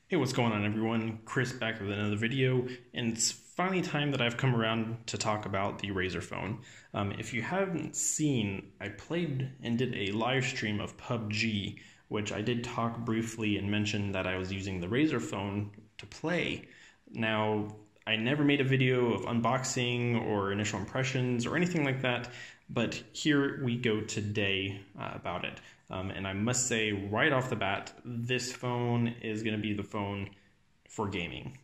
Hey, what's going on everyone? Chris back with another video, and it's finally time that I've come around to talk about the Razer phone. If you haven't seen, I played and did a live stream of PUBG, which I did talk briefly and mention that I was using the Razer phone to play. Now, I never made a video of unboxing or initial impressions or anything like that, but here we go today about it. And I must say right off the bat, this phone is going to be the phone for gaming.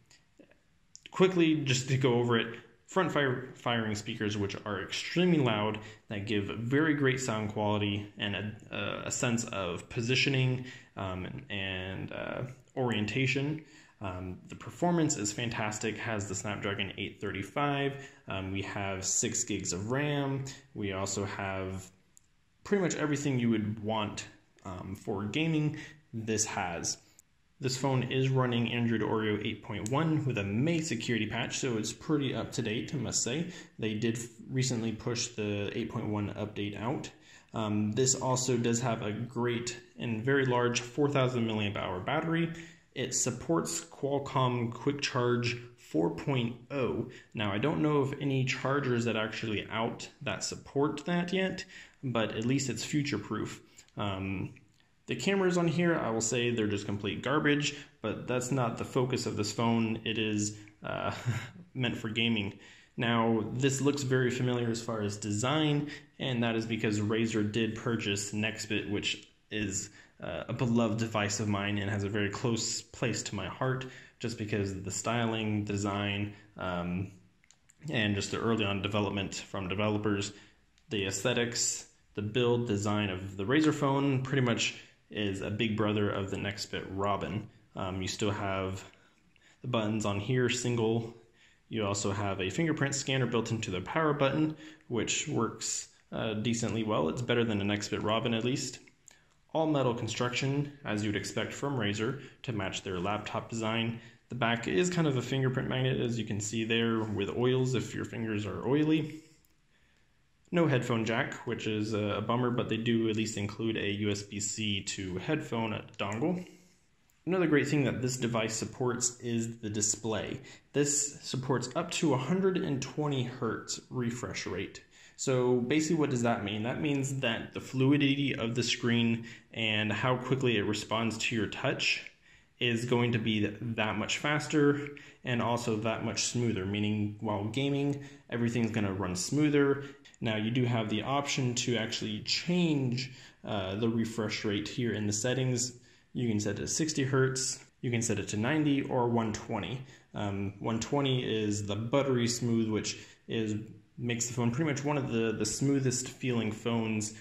Quickly, just to go over it, front firing speakers, which are extremely loud, that give very great sound quality and a sense of positioning and orientation. The performance is fantastic, has the Snapdragon 835, we have 6 gigs of RAM, we also have pretty much everything you would want for gaming. This phone is running Android Oreo 8.1 with a May security patch, so it's pretty up to date, I must say. They did recently push the 8.1 update out. This also does have a great and very large 4,000 milliamp hour battery. It supports Qualcomm Quick Charge 4.0. Now, I don't know of any chargers that are actually out that support that yet, but at least it's future-proof. The cameras on here, I will say they're just complete garbage, but that's not the focus of this phone. It is meant for gaming. Now, this looks very familiar as far as design, and that is because Razer did purchase Nextbit, which is a beloved device of mine and has a very close place to my heart, just because of the styling, design, and just the early on development from developers. The aesthetics, the build design of the Razer phone pretty much is a big brother of the Nextbit Robin. You still have the buttons on here, single. You also have a fingerprint scanner built into the power button, which works decently well. It's better than a Nextbit Robin, at least. All metal construction, as you would expect from Razer, to match their laptop design. The back is kind of a fingerprint magnet, as you can see there, with oils if your fingers are oily. No headphone jack, which is a bummer, but they do at least include a USB-C to headphone dongle. Another great thing that this device supports is the display. This supports up to 120 Hertz refresh rate. So basically, what does that mean? That means that the fluidity of the screen and how quickly it responds to your touch is going to be that much faster and also that much smoother, meaning while gaming, everything's going to run smoother. Now, you do have the option to actually change the refresh rate here in the settings. You can set it to 60 Hertz, you can set it to 90 or 120. 120 is the buttery smooth, which makes the phone pretty much one of the smoothest feeling phones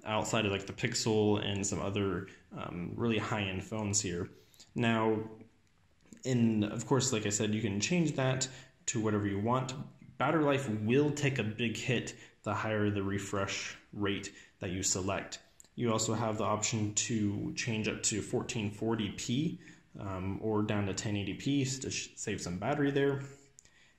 outside of like the Pixel and some other really high-end phones here. Now, of course, like I said, you can change that to whatever you want. Battery life will take a big hit the higher the refresh rate that you select. You also have the option to change up to 1440p or down to 1080p to save some battery there.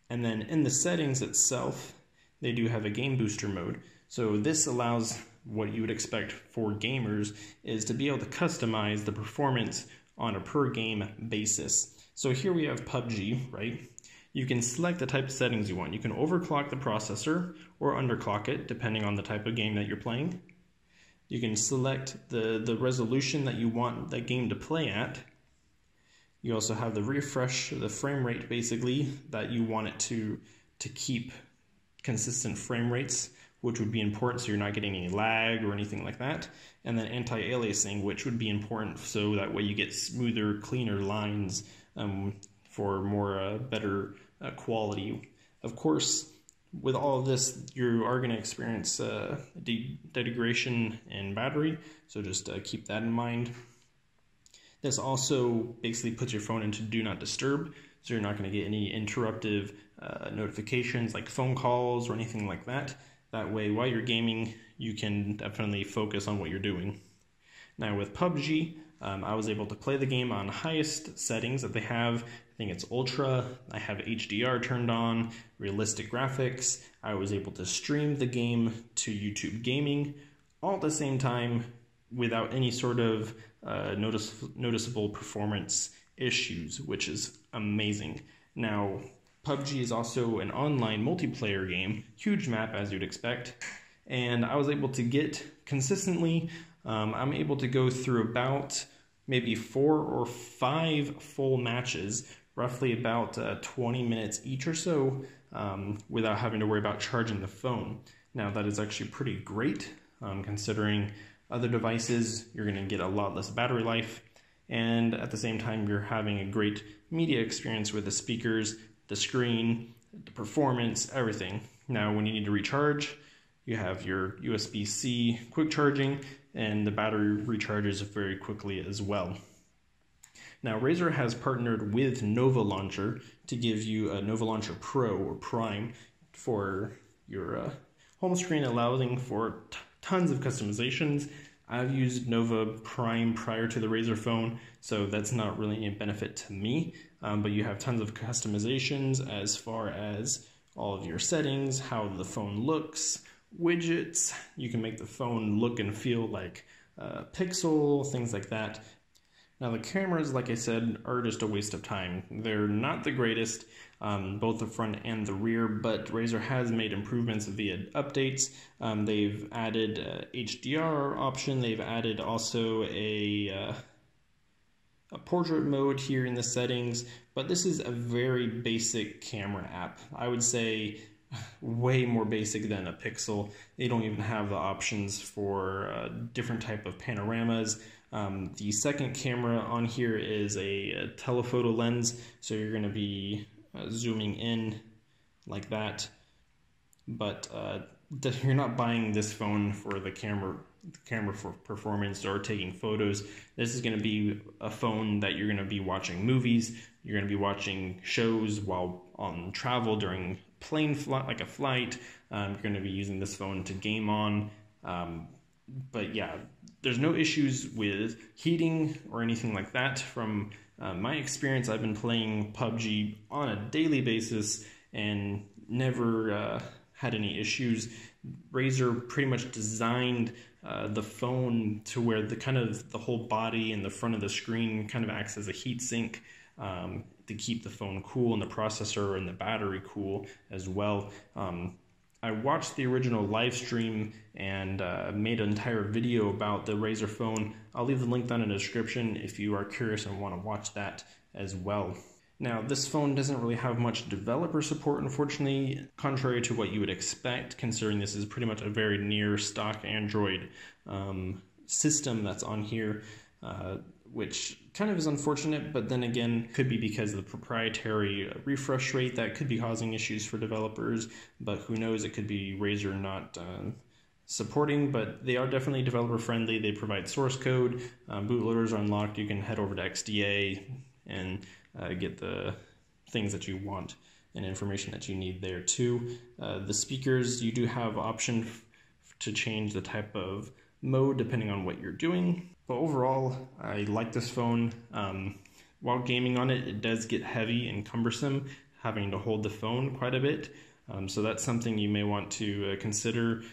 And then in the settings itself, they do have a game booster mode. So this allows what you would expect for gamers is to be able to customize the performance on a per game basis. So here we have PUBG, right? You can select the type of settings you want. You can overclock the processor or underclock it, depending on the type of game that you're playing. You can select the resolution that you want that game to play at. You also have the refresh, the frame rate basically, that you want it to keep consistent frame rates, which would be important so you're not getting any lag or anything like that. And then anti-aliasing, which would be important so that way you get smoother, cleaner lines for more better quality. Of course, with all of this, you are going to experience degradation in battery, so just keep that in mind. This also basically puts your phone into do not disturb, so you're not going to get any interruptive notifications like phone calls or anything like that. That way, while you're gaming, you can definitely focus on what you're doing. Now with PUBG, I was able to play the game on highest settings that they have. I think it's Ultra. I have HDR turned on, realistic graphics. I was able to stream the game to YouTube Gaming, all at the same time without any sort of noticeable performance issues, which is amazing. Now, PUBG is also an online multiplayer game, huge map as you'd expect, and I was able to get consistently, I'm able to go through about maybe 4 or 5 full matches, roughly about 20 minutes each or so, without having to worry about charging the phone. Now that is actually pretty great, considering other devices, you're going to get a lot less battery life, and at the same time you're having a great media experience with the speakers, the screen, the performance, everything. Now when you need to recharge, you have your USB-C quick charging, and the battery recharges very quickly as well. Now Razer has partnered with Nova Launcher to give you a Nova Launcher Pro or Prime for your home screen, allowing for tons of customizations. I've used Nova Prime prior to the Razer phone, so that's not really a benefit to me, but you have tons of customizations as far as all of your settings, how the phone looks, widgets. You can make the phone look and feel like a Pixel, things like that. Now the cameras, like I said, are just a waste of time. They're not the greatest, both the front and the rear, but Razer has made improvements via updates. They've added HDR option. They've added also a portrait mode here in the settings, but this is a very basic camera app. I would say way more basic than a Pixel. They don't even have the options for different type of panoramas. The second camera on here is a telephoto lens, so you're going to be zooming in like that, but you're not buying this phone for the camera for performance or taking photos. This is going to be a phone that you're going to be watching movies, you're going to be watching shows while on travel during plane flight, like a flight. You're going to be using this phone to game on. But yeah, there's no issues with heating or anything like that. From my experience, I've been playing PUBG on a daily basis and never had any issues. Razer pretty much designed the phone to where the whole body and the front of the screen kind of acts as a heat sink to keep the phone cool, and the processor and the battery cool as well. I watched the original live stream and made an entire video about the Razer phone. I'll leave the link down in the description if you are curious and want to watch that as well. Now, this phone doesn't really have much developer support, unfortunately, contrary to what you would expect, considering this is pretty much a very near stock Android system that's on here, which kind of is unfortunate, but then again, could be because of the proprietary refresh rate that could be causing issues for developers, but who knows, it could be Razer not supporting, but they are definitely developer friendly. They provide source code, bootloaders are unlocked, you can head over to XDA and get the things that you want and information that you need there too. The speakers, you do have option to change the type of mode depending on what you're doing. But overall, I like this phone. While gaming on it, it does get heavy and cumbersome, having to hold the phone quite a bit. So that's something you may want to consider.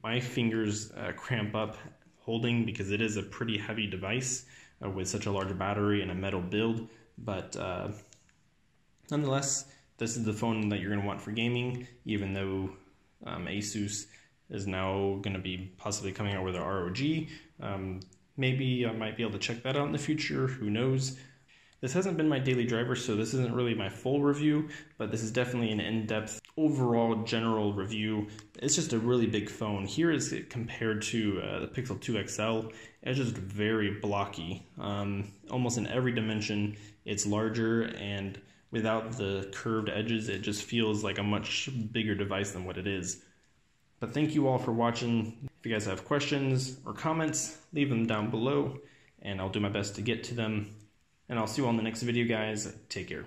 My fingers cramp up holding because it is a pretty heavy device with such a large battery and a metal build. But nonetheless, this is the phone that you're going to want for gaming, even though Asus is now going to be possibly coming out with an ROG. Maybe I might be able to check that out in the future, who knows. This hasn't been my daily driver, so this isn't really my full review, but this is definitely an in-depth overall general review. It's just a really big phone. Here is it compared to the Pixel 2 XL. It's just very blocky. Almost in every dimension, it's larger, and without the curved edges, it just feels like a much bigger device than what it is. But thank you all for watching. If you guys have questions or comments, leave them down below, and I'll do my best to get to them. And I'll see you all in the next video, guys. Take care.